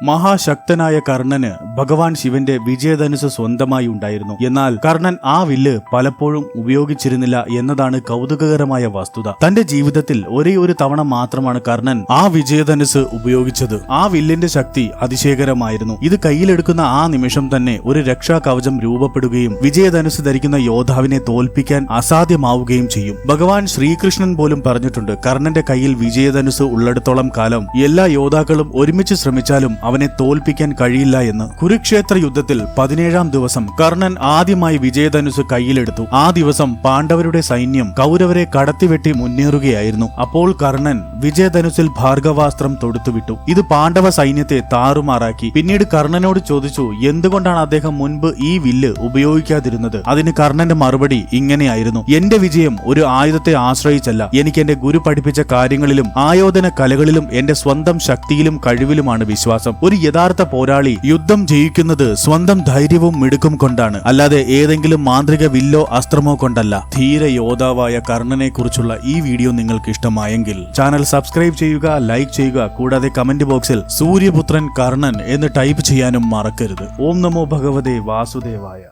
മഹാശക്തനായ കർണന് ഭഗവാൻ ശിവന്റെ വിജയധനുസ് സ്വന്തമായി ഉണ്ടായിരുന്നു. എന്നാൽ കർണൻ ആ വില്ല് പലപ്പോഴും ഉപയോഗിച്ചിരുന്നില്ല എന്നതാണ് കൗതുകകരമായ വസ്തുത. തന്റെ ജീവിതത്തിൽ ഒരേ ഒരു തവണ മാത്രമാണ് കർണൻ ആ വിജയധനുസ് ഉപയോഗിച്ചത്. ആ വില്ലിന്റെ ശക്തി അതിശയകരമായിരുന്നു. ഇത് കയ്യിലെടുക്കുന്ന ആ നിമിഷം തന്നെ ഒരു രക്ഷാ കവചം രൂപപ്പെടുകയും വിജയധനുസ് ധരിക്കുന്ന യോദ്ധാവിനെ തോൽപ്പിക്കാൻ അസാധ്യമാവുകയും ചെയ്യും. ഭഗവാൻ ശ്രീകൃഷ്ണൻ പോലും പറഞ്ഞിട്ടുണ്ട്, കർണന്റെ കയ്യിൽ വിജയധനുസ് ഉള്ളിടത്തോളം കാലം എല്ലാ യോദ്ധാക്കളും ഒരുമിച്ച് ശ്രമിച്ചാലും അവനെ തോൽപ്പിക്കാൻ കഴിയില്ല എന്ന്. കുരുക്ഷേത്ര യുദ്ധത്തിൽ 17-ാം ദിവസം കർണൻ ആദ്യമായി വിജയധനുസ് കയ്യിലെടുത്തു. ആ ദിവസം പാണ്ഡവരുടെ സൈന്യം കൗരവരെ കടത്തിവെട്ടി മുന്നേറുകയായിരുന്നു. അപ്പോൾ കർണൻ വിജയധനുസിൽ ഭാർഗവാസ്ത്രം തൊടുത്തുവിട്ടു. ഇത് പാണ്ഡവ സൈന്യത്തെ താറുമാറാക്കി. പിന്നീട് കർണനോട് ചോദിച്ചു, എന്തുകൊണ്ടാണ് അദ്ദേഹം മുൻപ് ഈ വില്ല് ഉപയോഗിക്കാതിരുന്നത്? അതിന് കർണന്റെ മറുപടി ഇങ്ങനെയായിരുന്നു: എന്റെ വിജയം ഒരു ആയുധത്തെ ആശ്രയിച്ചല്ല, എനിക്ക് എന്റെ ഗുരു പഠിപ്പിച്ച കാര്യങ്ങളിലും ആയോധന കലകളിലും എന്റെ സ്വന്തം ശക്തിയിലും കഴിവിലുമാണ് വിശ്വാസം. ഒരു യഥാർത്ഥ പോരാളി യുദ്ധം ജയിക്കുന്നത് സ്വന്തം ധൈര്യവും മിടുക്കും കൊണ്ടാണ്, അല്ലാതെ ഏതെങ്കിലും മാന്ത്രിക വില്ലോ അസ്ത്രമോ കൊണ്ടല്ല. ധീര യോദ്ധാവായ കർണനെ കുറിച്ചുള്ള ഈ വീഡിയോ നിങ്ങൾക്ക് ഇഷ്ടമായെങ്കിൽ ചാനൽ സബ്സ്ക്രൈബ് ചെയ്യുക, ലൈക്ക് ചെയ്യുക. കൂടാതെ കമന്റ് ബോക്സിൽ സൂര്യപുത്രൻ കർണൻ എന്ന് ടൈപ്പ് ചെയ്യാനും മറക്കരുത്. ഓം നമോ ഭഗവതേ വാസുദേവായ.